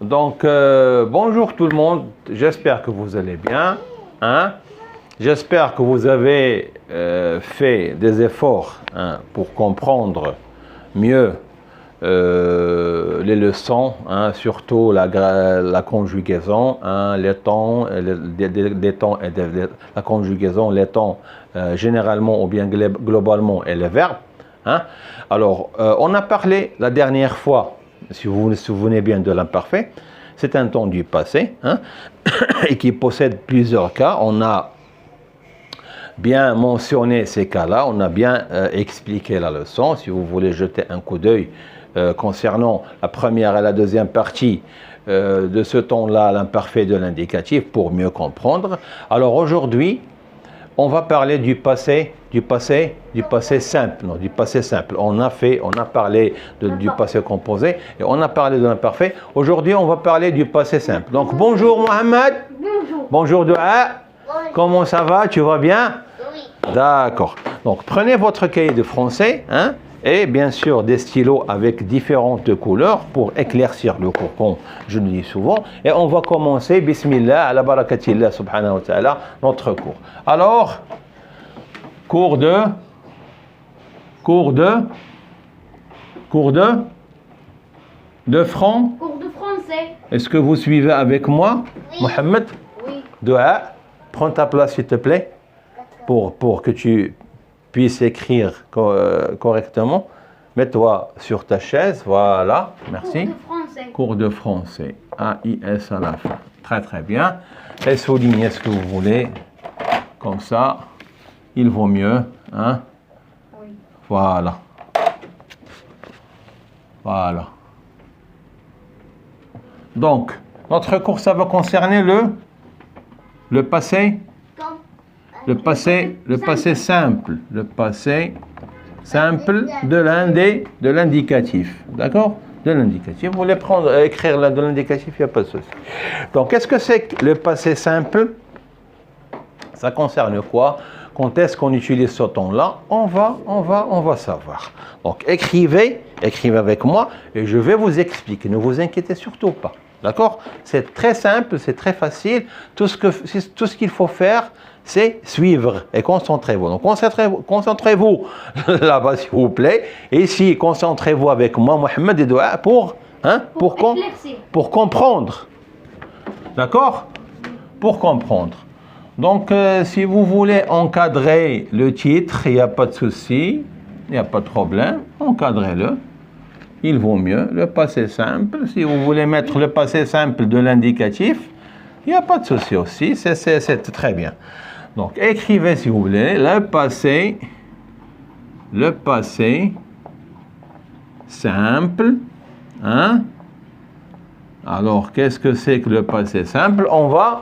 Bonjour tout le monde, j'espère que vous allez bien. J'espère que vous avez fait des efforts pour comprendre mieux les leçons, surtout la conjugaison, les temps, la conjugaison, les temps généralement ou bien globalement et les verbes. Alors, on a parlé la dernière fois, si vous vous souvenez bien, de l'imparfait. C'est un temps du passé et qui possède plusieurs cas. On a bien mentionné ces cas-là, on a bien expliqué la leçon. Si vous voulez jeter un coup d'œil concernant la première et la deuxième partie de ce temps-là, l'imparfait de l'indicatif, pour mieux comprendre. Alors aujourd'hui, on va parler du passé simple. Non, du passé simple. On a parlé du passé composé et on a parlé de l'imparfait. Aujourd'hui, on va parler du passé simple. Donc, bonjour Mohamed. Bonjour. Bonjour Doua. Bonjour. Comment ça va? Tu vas bien? Oui. D'accord. Donc, prenez votre cahier de français, et bien sûr des stylos avec différentes couleurs pour éclaircir le cours, comme je le dis souvent. Et on va commencer, bismillah, ala barakatillah subhanahu wa ta'ala, notre cours. Alors, cours de Cours de français. Est-ce que vous suivez avec moi? Oui. Mohamed, Oui. Doua, prends ta place s'il te plaît, pour que tu puisses écrire correctement. Mets-toi sur ta chaise, voilà, merci. Cours Cours de de français. français, A-I-S à la fin. Très très bien. Et soulignez ce que vous voulez, comme ça, il vaut mieux, Oui. Voilà. Voilà. Donc, notre cours, ça va concerner le passé. Le passé simple. Le passé simple de l'indicatif. D'accord? De l'indicatif. Vous voulez écrire de l'indicatif, il n'y a pas de souci. Donc, qu'est-ce que c'est que le passé simple? Ça concerne quoi? Quand est-ce qu'on utilise ce temps-là? On va savoir. Donc, écrivez avec moi et je vais vous expliquer. Ne vous inquiétez surtout pas. D'accord? C'est très simple, c'est très facile. Tout ce qu'il faut faire, c'est suivre et concentrez-vous. Donc, concentrez-vous là-bas, s'il vous plaît. Et ici, concentrez-vous avec moi, Mohamed et Doua, pour comprendre. D'accord? Pour comprendre. Donc, si vous voulez encadrer le titre, il n'y a pas de souci, il n'y a pas de problème. Encadrez-le. Il vaut mieux. Le passé simple, si vous voulez mettre le passé simple de l'indicatif, il n'y a pas de souci aussi, c'est très bien. Donc, écrivez si vous voulez le passé simple. Alors, qu'est-ce que c'est que le passé simple? On va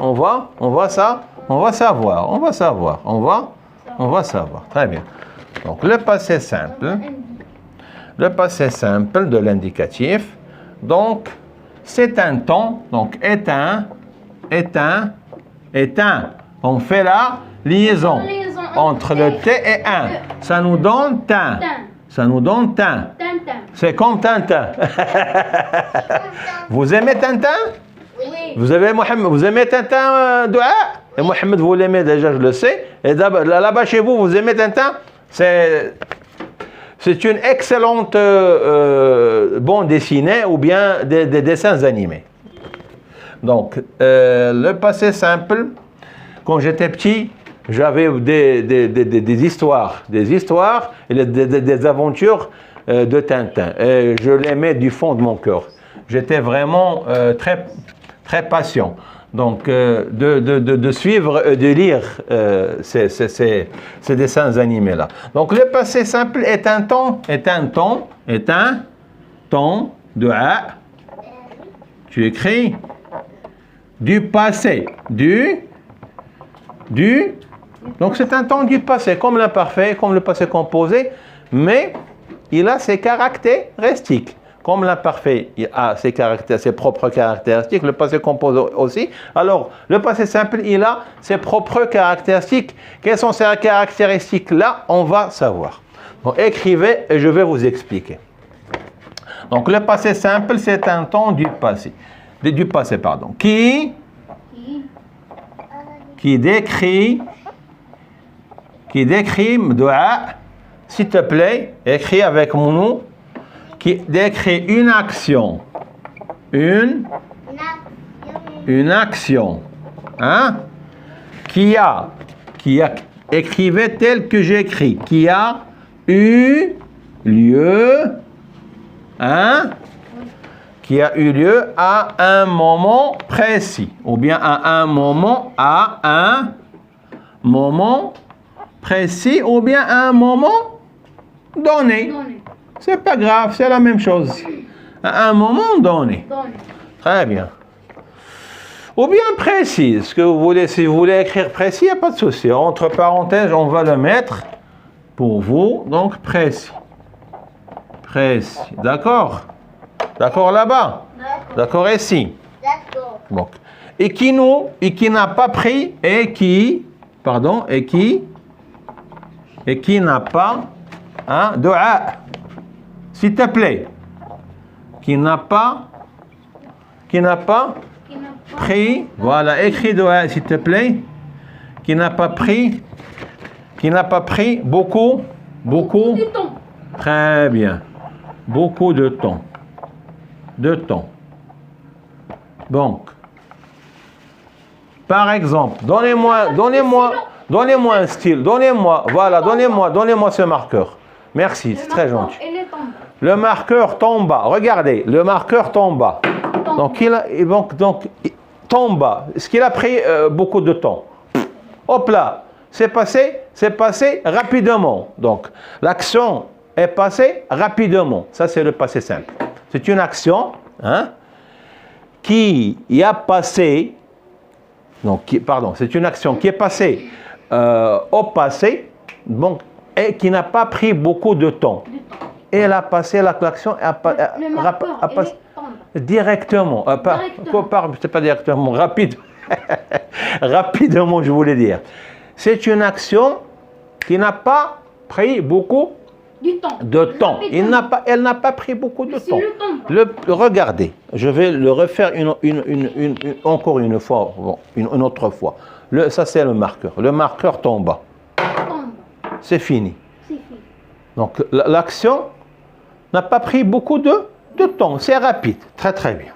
savoir. Très bien. Donc, le passé simple de l'indicatif. Donc, c'est un temps. Donc, est un. On fait la liaison entre le T et un. Ça nous donne tin. Tintin. C'est comme Tintin. Vous aimez Tintin? Oui. Vous aimez Tintin, Doua? Et Mohamed, vous l'aimez déjà, je le sais. Et là-bas chez vous, vous aimez Tintin? C'est une excellente bande dessinée ou bien des dessins animés. Donc, le passé simple, quand j'étais petit, j'avais des histoires et des aventures de Tintin. Et je l'aimais du fond de mon cœur. J'étais vraiment très, très patient. Donc, de suivre, de lire ces dessins animés-là. Donc, le passé simple est un temps de A. Tu écris du passé, donc c'est un temps du passé, comme l'imparfait, comme le passé composé, mais il a ses caractéristiques. Comme l'imparfait a ses propres caractéristiques, le passé composé aussi. Alors, le passé simple, il a ses propres caractéristiques. Quelles sont ces caractéristiques-là? On va savoir. Donc, écrivez et je vais vous expliquer. Donc, le passé simple, c'est un temps du passé. du passé, pardon. Qui décrit, dua, s'il te plaît, écris avec mon nom, qui décrit une action. Une action. Hein? Qui a, écrivez tel que j'écris, qui a eu lieu, hein? Qui a eu lieu à un moment précis, ou bien à un moment précis, ou bien à un moment donné. C'est pas grave, c'est la même chose. À un moment donné. Très bien. Ou bien précis, ce que vous voulez, si vous voulez écrire précis, il n'y a pas de souci. Entre parenthèses, on va le mettre pour vous, donc précis. Précis, d'accord? D'accord là-bas? D'accord ici? D'accord. Donc, et qui n'a pas pris, et qui n'a pas, hein, dua, s'il te plaît, qui n'a pas pris, voilà, écris dua, s'il te plaît, qui n'a pas pris beaucoup, Du temps. très bien, beaucoup de temps. Donc, par exemple, donnez-moi un style, donnez-moi ce marqueur. Merci, c'est très gentil. Le marqueur tombe bas. Regardez, le marqueur tombe bas. Donc, tombe bas. Est-ce qu'il a pris beaucoup de temps? Hop là, c'est passé rapidement. Donc, l'action est passée rapidement. Ça, c'est le passé simple. C'est une action, hein, qui a passé, c'est une action qui est passée au passé, donc, et qui n'a pas pris beaucoup de temps. Et elle a passé, l'action a passé directement. C'est pas directement, rapide. Rapidement, je voulais dire. C'est une action qui n'a pas pris beaucoup de temps. Elle n'a pas pris beaucoup de temps. Regardez, je vais le refaire encore une fois, une autre fois. Ça, c'est le marqueur. Le marqueur tombe bas. C'est fini. Donc, l'action n'a pas pris beaucoup de temps. C'est rapide. Très, très bien.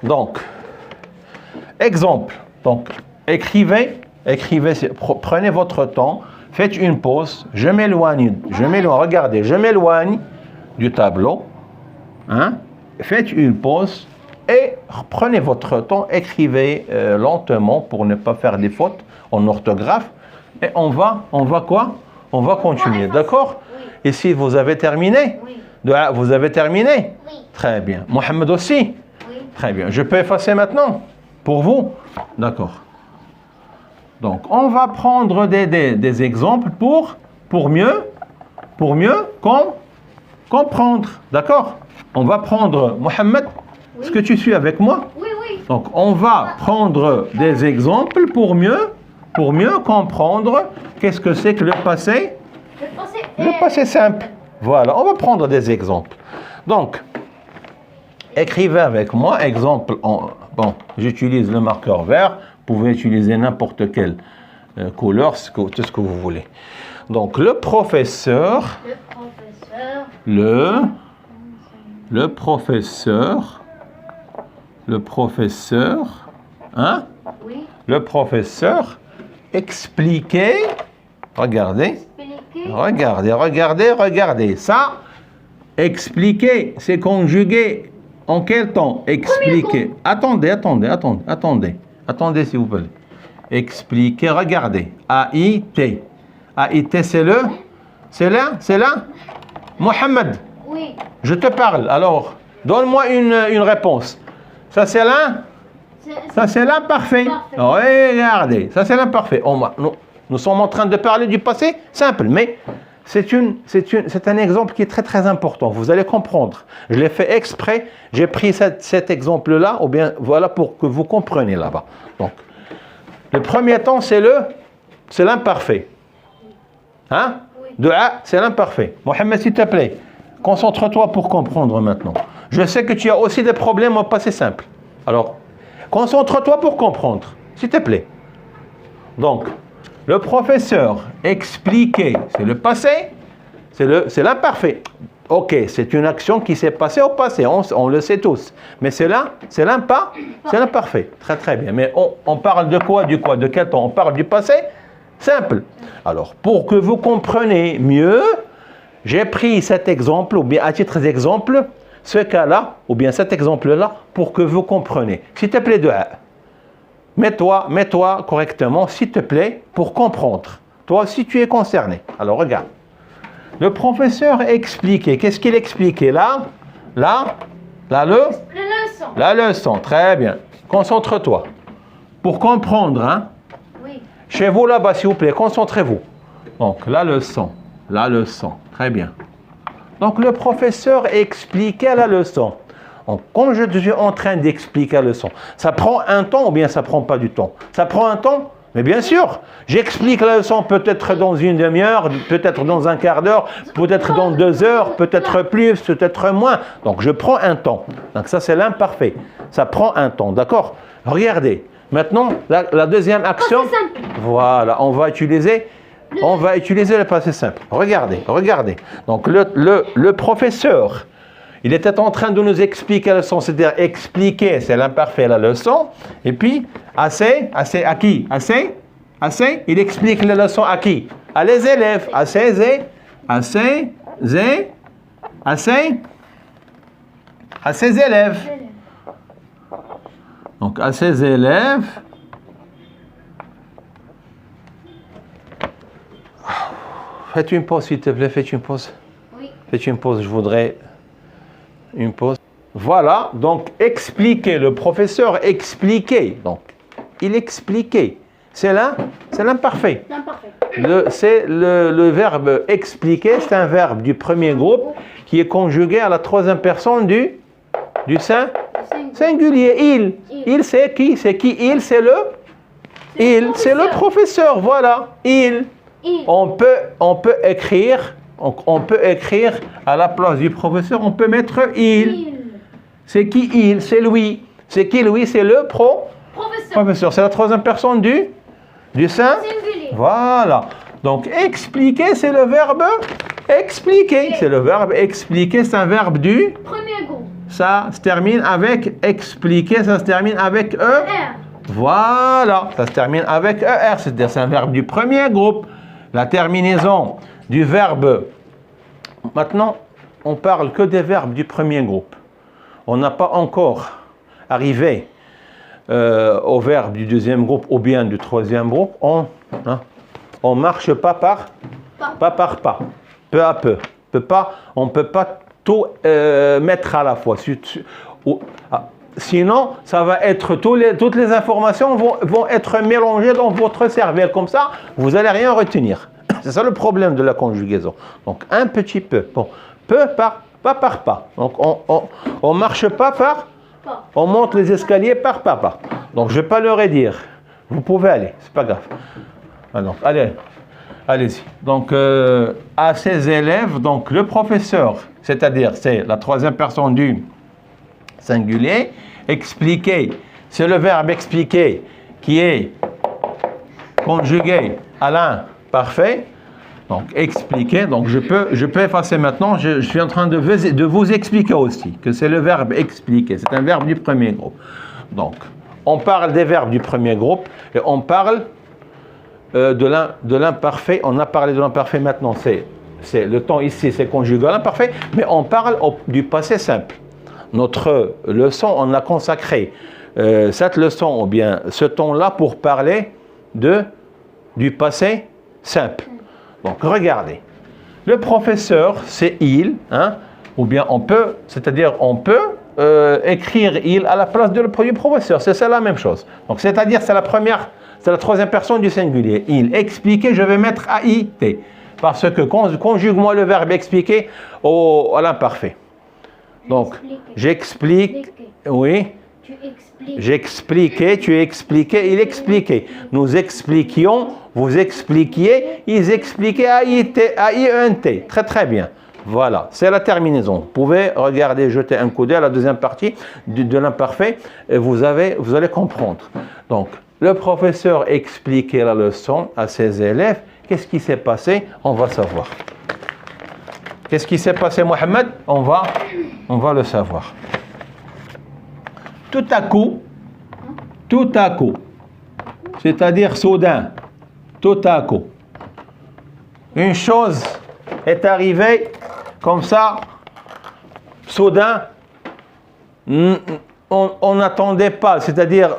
Donc, exemple. Donc, écrivez, prenez votre temps, faites une pause, je m'éloigne, regardez, je m'éloigne du tableau, hein? Faites une pause et prenez votre temps, écrivez lentement pour ne pas faire des fautes en orthographe et on va quoi? On va continuer, d'accord? Ici, vous avez terminé? Oui. Vous avez terminé? Oui. Très bien. Mohamed aussi? Oui. Très bien. Je peux effacer maintenant? Pour vous? D'accord. Donc, on va prendre des exemples pour mieux comprendre. D'accord? On va prendre, Mohamed, est-ce que tu suis avec moi? Oui, oui. Donc, on va prendre des exemples pour mieux comprendre qu'est-ce que c'est que le passé. Le passé simple. Voilà, on va prendre des exemples. Donc, écrivez avec moi, exemple, bon, j'utilise le marqueur vert, vous pouvez utiliser n'importe quelle couleur, tout ce que vous voulez. Donc, le professeur, hein? Oui. Le professeur expliquait, regardez, ça, expliquer, c'est conjugué en quel temps? Expliquer. Attendez, s'il vous plaît. Expliquer, regardez. A-I-T. A-I-T, c'est là? Mohamed. Oui. Je te parle. Alors, donne-moi une réponse. Ça, c'est là? Ça, c'est l'imparfait. Regardez, ça, c'est l'imparfait. Nous sommes en train de parler du passé simple, mais c'est un exemple qui est très, très important. Vous allez comprendre. Je l'ai fait exprès. J'ai pris cet exemple-là, ou bien, voilà, pour que vous compreniez là-bas. Donc, le premier temps, c'est l'imparfait. Hein? Dua, c'est l'imparfait. Mohamed, s'il te plaît, concentre-toi pour comprendre maintenant. Je sais que tu as aussi des problèmes au passé simple. Alors, concentre-toi pour comprendre, s'il te plaît. Donc, le professeur expliquait, c'est le passé, c'est l'imparfait. Ok, c'est une action qui s'est passée au passé, on le sait tous. Mais c'est l'imparfait. Très très bien. Mais on parle de quoi, de quel temps? On parle du passé simple. Alors, pour que vous compreniez mieux, j'ai pris cet exemple, ou bien à titre d'exemple, ce cas-là, ou bien cet exemple-là, pour que vous compreniez. S'il te plaît, mets-toi correctement, s'il te plaît, pour comprendre. Toi aussi, tu es concerné. Alors, regarde. Le professeur expliquait. Qu'est-ce qu'il expliquait là? La leçon. La leçon, très bien. Concentre-toi. Pour comprendre, hein? Oui. Chez vous là-bas, s'il vous plaît, concentrez-vous. Donc, la leçon, très bien. Donc, le professeur expliquait la leçon. Donc, quand je suis en train d'expliquer la leçon, ça prend un temps ou bien ça prend pas du temps? Ça prend un temps? Mais bien sûr, j'explique la leçon peut-être dans une demi-heure, peut-être dans un quart d'heure, peut-être dans 2 heures, peut-être plus, peut-être moins. Donc, je prends un temps. Donc, ça, c'est l'imparfait. Ça prend un temps, d'accord? Regardez. Maintenant, la deuxième action. Voilà, on va utiliser le passé simple. Regardez. Donc, le professeur, il était en train de nous expliquer la leçon, c'est-à-dire expliquer, c'est l'imparfait, la leçon. Et puis, à qui? Il explique la leçon à qui? À les élèves. À ses élèves. Donc, à ses élèves. Faites une pause, s'il te plaît, faites une pause. Oui. Faites une pause, je voudrais une pause. Voilà, donc expliquer, le professeur expliquait. Donc, il expliquait. C'est l'imparfait. C'est le verbe expliquer, c'est un verbe du premier groupe qui est conjugué à la troisième personne du singulier. Il, c'est qui? C'est qui? Il, c'est le professeur, voilà. Il. On peut écrire à la place du professeur, on peut mettre il. C'est qui il? C'est lui. C'est qui lui? C'est le professeur. C'est la troisième personne du singulier. Voilà. Donc expliquer, c'est le verbe expliquer. C'est le verbe expliquer, c'est un verbe du premier groupe. Ça se termine avec expliquer, ça se termine avec e. Voilà. Ça se termine avec er, c'est-à-dire c'est un verbe du premier groupe. La terminaison du verbe. Maintenant, on parle que des verbes du premier groupe. On n'a pas encore arrivé au verbe du deuxième groupe ou bien du troisième groupe. On marche pas par pas, peu à peu. On ne peut pas tout mettre à la fois. Sinon, ça va être toutes les informations vont être mélangées dans votre cervelle. Comme ça, vous n'allez rien retenir. C'est ça le problème de la conjugaison. Donc, un petit peu. Bon, peu par pas. Donc, on marche pas par. On monte les escaliers par pas. Donc, je ne vais pas leur dire. Vous pouvez aller, c'est pas grave. Alors, allez-y. Donc, à ses élèves, donc le professeur, c'est-à-dire c'est la troisième personne du singulier, expliquer, c'est le verbe expliquer qui est conjugué à l'imparfait. Donc expliquer, donc je peux effacer maintenant, je suis en train de vous expliquer aussi que c'est le verbe expliquer, c'est un verbe du premier groupe. Donc on parle des verbes du premier groupe et on parle de l'imparfait. On a parlé de l'imparfait maintenant, c'est le temps ici, c'est conjugué à l'imparfait, mais on parle du passé simple. Notre leçon, on a consacré cette leçon, ou bien ce temps-là, pour parler du passé simple. Donc, regardez. Le professeur, c'est il, hein, ou bien on peut écrire il à la place du professeur. C'est la même chose. Donc, c'est-à-dire, c'est la troisième personne du singulier. Il. Expliquer, je vais mettre AIT. Parce que conjugue-moi le verbe expliquer à l'imparfait. Donc, j'explique, oui. J'expliquais, tu expliquais, il expliquait. Nous expliquions, vous expliquiez, ils expliquaient AIENT. Très très bien. Voilà, c'est la terminaison. Vous pouvez regarder, jeter un coup d'œil à la deuxième partie de l'imparfait et vous allez comprendre. Donc, le professeur expliquait la leçon à ses élèves. Qu'est-ce qui s'est passé? On va savoir. Qu'est-ce qui s'est passé, Mohamed? On va le savoir. Tout à coup, c'est-à-dire soudain, tout à coup, une chose est arrivée comme ça, soudain, on n'attendait pas, c'est-à-dire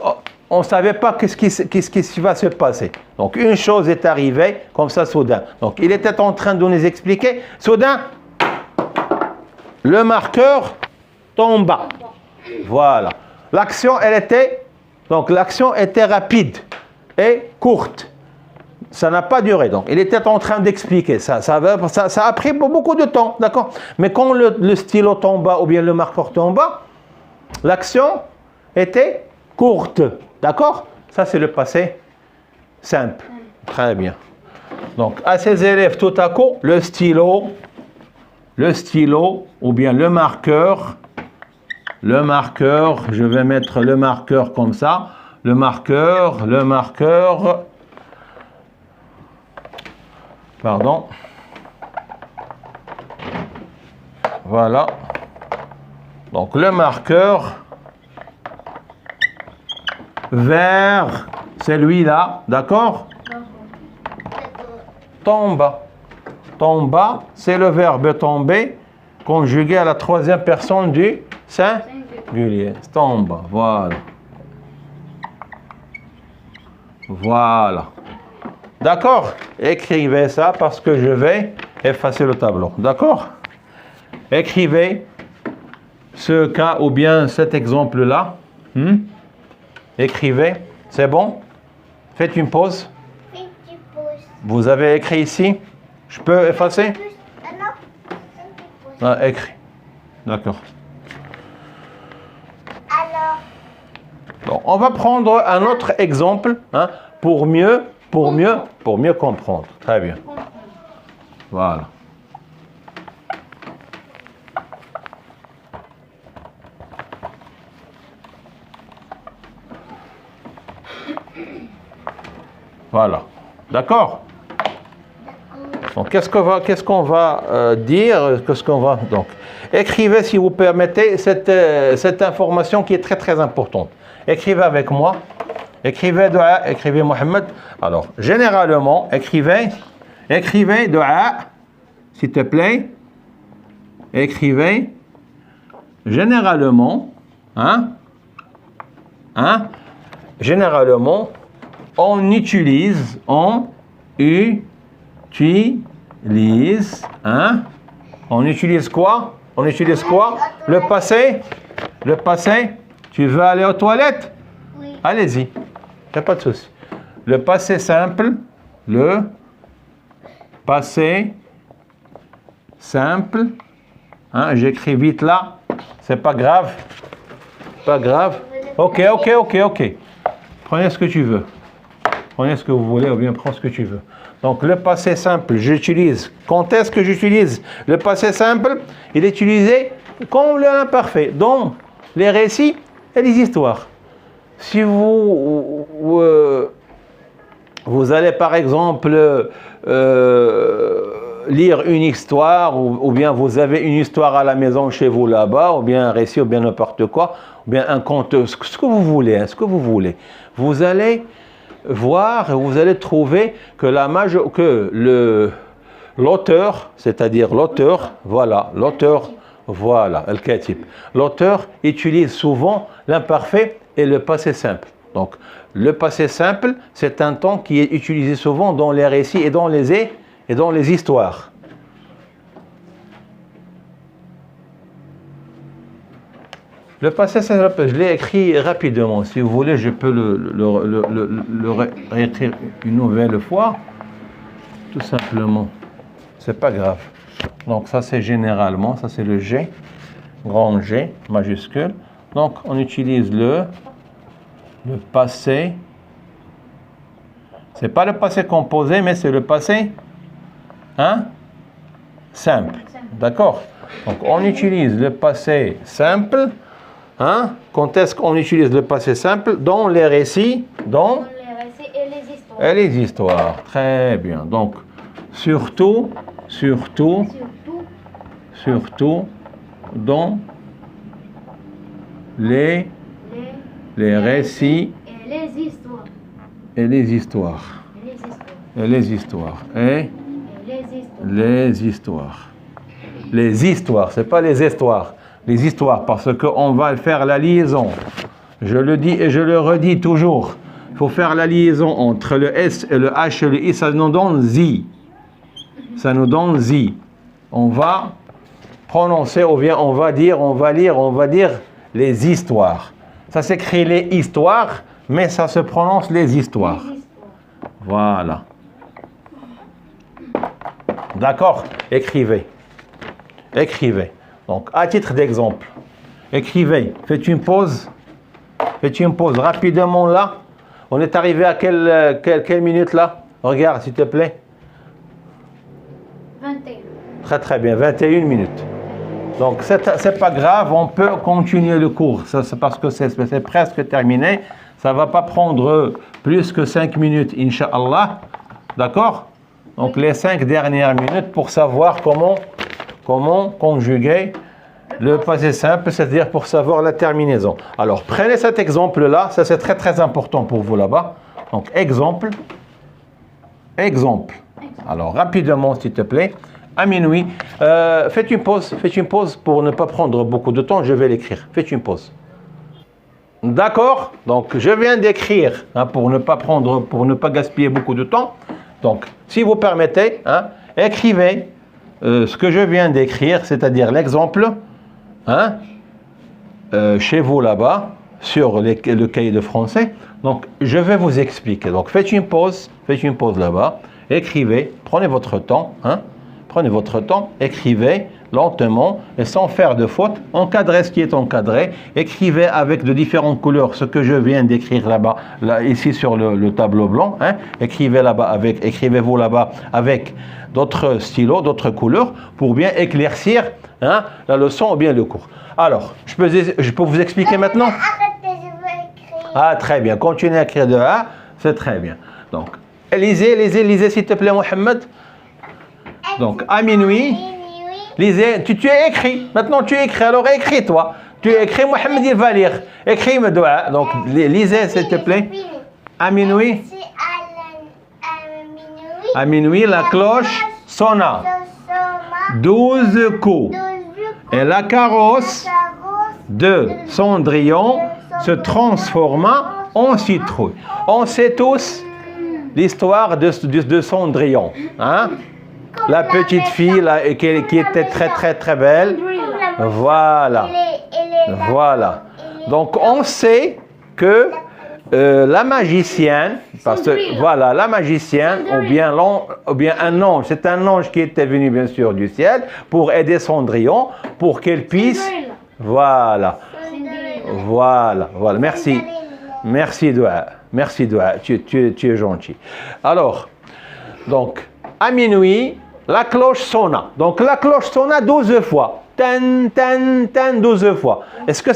on ne savait pas qu'est-ce qui va se passer. Donc une chose est arrivée comme ça, soudain. Donc il était en train de nous expliquer, soudain, le marqueur tomba. Voilà. L'action, l'action était rapide et courte. Ça n'a pas duré. Donc, il était en train d'expliquer. Ça a pris beaucoup de temps, d'accord? Mais quand le stylo tomba ou bien le marqueur tomba, l'action était courte, d'accord? Ça, c'est le passé simple. Très bien. Donc, à ces élèves, tout à coup, le stylo ou bien le marqueur, je vais mettre le marqueur comme ça, le marqueur, pardon, voilà, donc le marqueur vers celui-là, d'accord? Tomba, c'est le verbe tomber conjugué à la troisième personne du singulier. Tomba, voilà. D'accord? Écrivez ça parce que je vais effacer le tableau. D'accord? Écrivez ce cas ou bien cet exemple-là. Écrivez. C'est bon? Faites une pause. Vous avez écrit ici? Je peux effacer? Ah, écrit. D'accord. Bon, on va prendre un autre exemple pour mieux comprendre. Très bien. Voilà. Voilà. D'accord? Donc, qu'est-ce qu'on va dire? Donc, écrivez, si vous permettez, cette information qui est très, très importante. Écrivez avec moi. Écrivez dua, écrivez Mohamed. Alors, généralement, écrivez dua, s'il te plaît. Écrivez, généralement, généralement, on utilise quoi? Le passé. Tu veux aller aux toilettes? Oui. Allez-y. Il n'y a pas de souci. Le passé simple. J'écris vite là. C'est pas grave. Ok. Prenez ce que tu veux. Prenez ce que vous voulez ou bien prends ce que tu veux. Donc, le passé simple, j'utilise. Quand est-ce que j'utilise le passé simple? Il est utilisé comme l'imparfait, dans les récits et les histoires. Si vous allez, par exemple, lire une histoire, ou bien vous avez une histoire à la maison chez vous là-bas, ou bien un récit, ou bien n'importe quoi, ou bien un conte, ce que vous voulez, vous allez voir et vous allez trouver que l'auteur, c'est-à-dire l'auteur, l'auteur utilise souvent l'imparfait et le passé simple. Donc, le passé simple, c'est un temps qui est utilisé souvent dans les récits et dans les histoires. Le passé simple, je l'ai écrit rapidement. Si vous voulez, je peux le réécrire une nouvelle fois. Tout simplement. C'est pas grave. Donc, ça, c'est généralement, ça, c'est le G, grand G, majuscule. Donc, on utilise le passé. C'est pas le passé composé, mais c'est le passé simple. D'accord? Donc, on utilise le passé simple. Hein? Quand est-ce qu'on utilise le passé simple? Dans les récits, Dans les récits et les histoires. et les histoires. Très bien. Donc, surtout dans les récits Et les histoires. et les histoires. Et les histoires. Et les histoires. Les histoires, c'est pas les histoires. Les histoires, parce qu'on va faire la liaison. Je le dis et je le redis toujours. Il faut faire la liaison entre le S et le H et le I, ça nous donne zi. Ça nous donne zi. On va prononcer, ou bien on va lire les histoires. Ça s'écrit les histoires, mais ça se prononce les histoires. Voilà. D'accord? Écrivez. Écrivez. Donc, à titre d'exemple, écrivez. Faites une pause. Faites une pause rapidement là. On est arrivé à quelle minute là? Regarde, s'il te plaît. 21. Très très bien, 21 minutes. Donc, c'est pas grave, on peut continuer le cours. Ça, c'est parce que c'est presque terminé. Ça ne va pas prendre plus que 5 minutes, Inch'Allah. D'accord? Donc, les 5 dernières minutes pour savoir comment conjuguer le passé simple, c'est-à-dire pour savoir la terminaison. Alors, prenez cet exemple-là. Ça, c'est très très important pour vous là-bas. Donc, exemple. Alors, rapidement, s'il te plaît. À minuit. Faites une pause pour ne pas prendre beaucoup de temps. Je vais l'écrire. Faites une pause. D'accord? Donc, je viens d'écrire pour ne pas gaspiller beaucoup de temps. Donc, si vous permettez, écrivez ce que je viens d'écrire, c'est-à-dire l'exemple, chez vous là-bas, sur le cahier de français. Donc, je vais vous expliquer. Donc, faites une pause là-bas. Écrivez, prenez votre temps, écrivez lentement et sans faire de faute. Encadrez ce qui est encadré. Écrivez avec de différentes couleurs ce que je viens d'écrire là-bas, ici sur le tableau blanc. Écrivez-vous là-bas avec d'autres stylos, d'autres couleurs pour bien éclaircir la leçon ou bien le cours. Alors, je peux vous expliquer maintenant? Arrêtez, je veux écrire. Ah, très bien. Continuez à écrire de A, c'est très bien. Donc, lisez s'il te plaît, Mohamed. Donc, à minuit, lisez, tu as écrit. Maintenant, tu écris. Alors, écris-toi. Tu écris, Mohamed, il va lire. Écris me doigt. Donc, lisez, s'il te plaît. À minuit. À minuit, la cloche sonna. 12 coups. Et la carrosse de Cendrillon se transforma en citrouille. On sait tous l'histoire de Cendrillon. La petite fille là, qui était très très très belle. Voilà. Donc on sait que la magicienne, parce que voilà, la magicienne, ou bien un ange, c'est un ange qui était venu bien sûr du ciel pour aider Cendrillon, pour qu'elle puisse. Voilà. Merci Doua, tu es gentil. Alors, donc, à minuit, la cloche sonna. Donc, la cloche sonna 12 fois. Tan, tan, tan, 12 fois. Est-ce que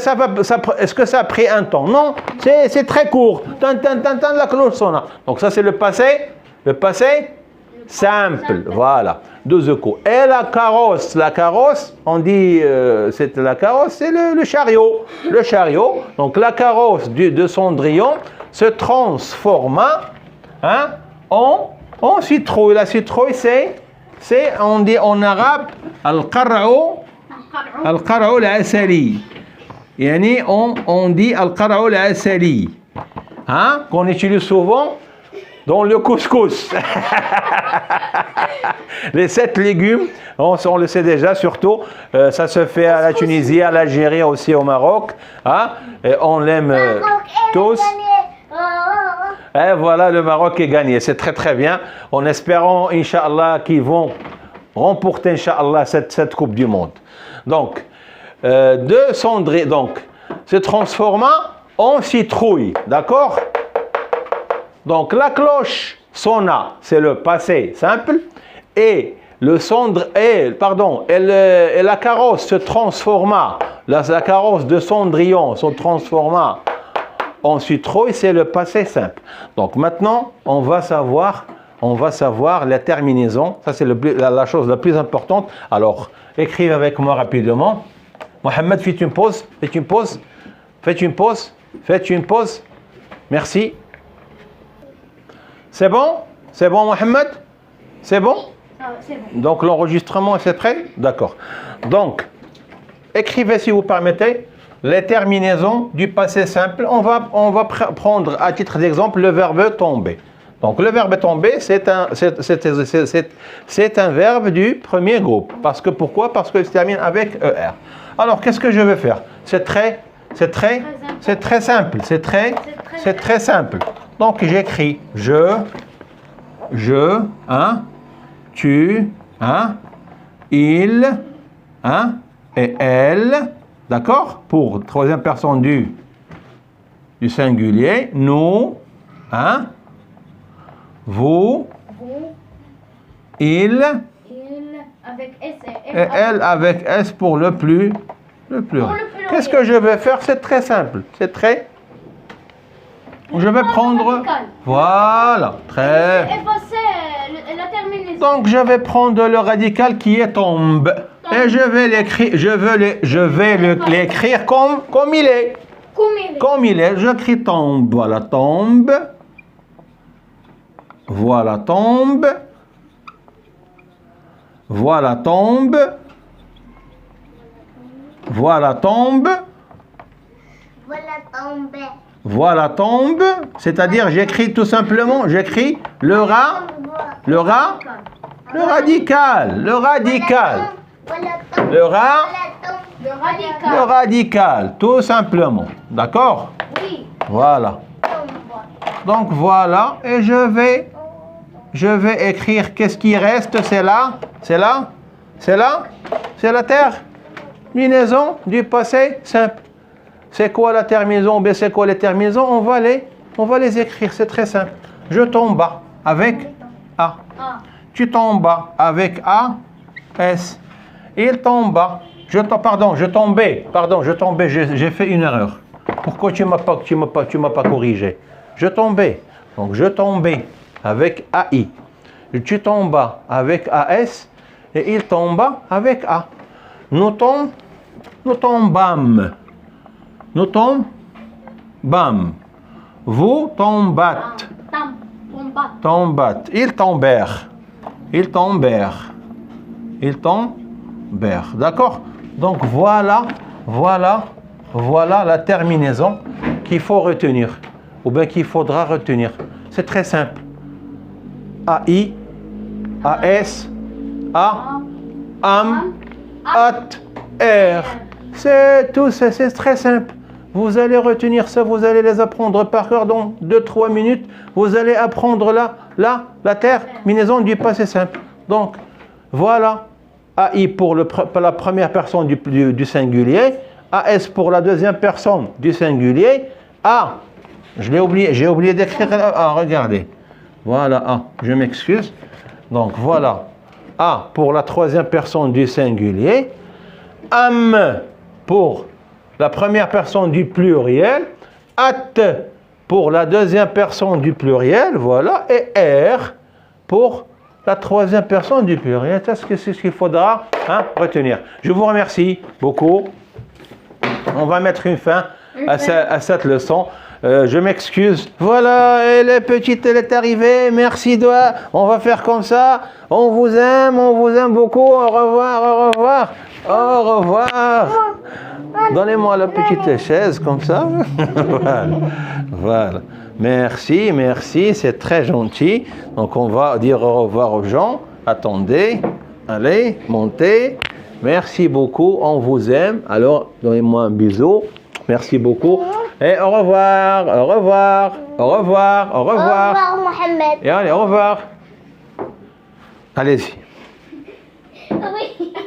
ça a pris un temps? Non, c'est très court. Tan, tan, tan, tan, la cloche sonna. Donc, ça, c'est le passé simple. Voilà. 12 coups. Et la carrosse, on dit, c'est la carrosse, c'est le chariot. Le chariot. Donc, la carrosse de Cendrillon se transforma en citrouille. La citrouille, c'est, on dit en arabe, al-qar'u al-asali. Yani, on dit al-qar'u al-asali. Qu'on utilise souvent dans le couscous. Les 7 légumes, on le sait déjà, surtout, ça se fait à la Tunisie, à l'Algérie, aussi au Maroc. Et on l'aime tous. Et voilà, le Maroc est gagné. C'est très très bien. En espérant, Inch'Allah, qu'ils vont remporter, Inch'Allah, cette Coupe du Monde. Donc, de Cendrillon, donc, se transforma en citrouille. D'accord? Donc, la cloche sonna, c'est le passé simple. Et le cendre et la carrosse se transforma, la carrosse de Cendrillon se transforma en citrouille, c'est le passé simple. Donc maintenant, on va savoir la terminaison. Ça, c'est la chose la plus importante. Alors, écrivez avec moi rapidement. Mohamed, faites une pause. Faites une pause. Faites une pause. Faites une pause. Merci. C'est bon? C'est bon, Mohamed? C'est bon? C'est bon. Donc, l'enregistrement, c'est prêt? D'accord. Donc, écrivez, si vous permettez, les terminaisons du passé simple. On va prendre à titre d'exemple le verbe tomber. Donc, le verbe tomber, c'est un verbe du premier groupe. Pourquoi? Parce qu'il se termine avec ER. Alors, qu'est-ce que je vais faire? C'est très simple. C'est très simple. Donc, j'écris je, tu, il, et elle. D'accord? Pour troisième personne du singulier. Nous, vous, il, avec S et elle avec S pour le pluriel. Qu'est-ce que je vais faire? C'est très simple. Je vais prendre... Voilà. Très... Effacer la terminaison. Donc, je vais prendre le radical qui est tombe. Et je vais l'écrire, l'écrire comme il est. Comme il est. J'écris tombe. Voilà, tombe. Voilà, tombe. Voilà, tombe. Voilà, tombe. Voilà tombé. Voilà, tombe. C'est-à-dire, j'écris tout simplement, j'écris le radical. Le radical, tout simplement. D'accord? Oui. Voilà. Donc voilà, et je vais écrire qu'est-ce qui reste, c'est la terminaison du passé simple. C'est quoi la terminaison? Ben, c'est quoi les terminaisons? On va les écrire, c'est très simple. Je tombe avec A. Tu tombes avec A, S. Il tomba. Je tombais, j'ai fait une erreur. Pourquoi tu m'as pas corrigé? Je tombais. Donc je tombais avec AI. Tu tombas avec AS et il tomba avec A. Nous tombâmes. Nous tombâmes. Vous tombâtes. Tombates. Ils tombèrent. D'accord? Donc voilà la terminaison qu'il faut retenir, ou bien qu'il faudra retenir. C'est très simple. AI, AS, A, AM, AT, R. C'est tout, c'est très simple. Vous allez retenir ça, vous allez les apprendre par cœur dans 2-3 minutes. Vous allez apprendre la terminaison du passé simple. Donc, voilà. AI pour la première personne du singulier. AS pour la deuxième personne du singulier. A, j'ai oublié d'écrire. Ah, regardez. Voilà A, je m'excuse. Donc, voilà. A pour la troisième personne du singulier. AM pour la première personne du pluriel, at pour la deuxième personne du pluriel, voilà, et R pour la troisième personne du pluriel. C'est ce qu'il faudra retenir. Je vous remercie beaucoup. On va mettre une fin à cette leçon. Je m'excuse. Voilà, elle est petite, elle est arrivée. Merci, Doua. On va faire comme ça. On vous aime beaucoup. Au revoir, au revoir. Au revoir. Donnez-moi la petite chaise comme ça. Voilà. Merci, c'est très gentil. Donc on va dire au revoir aux gens. Attendez. Allez, montez. Merci beaucoup. On vous aime. Alors, donnez-moi un bisou. Merci beaucoup. Et au revoir, au revoir, au revoir, au revoir. Au revoir, Mohamed. Et allez, au revoir. Allez-y. Oui.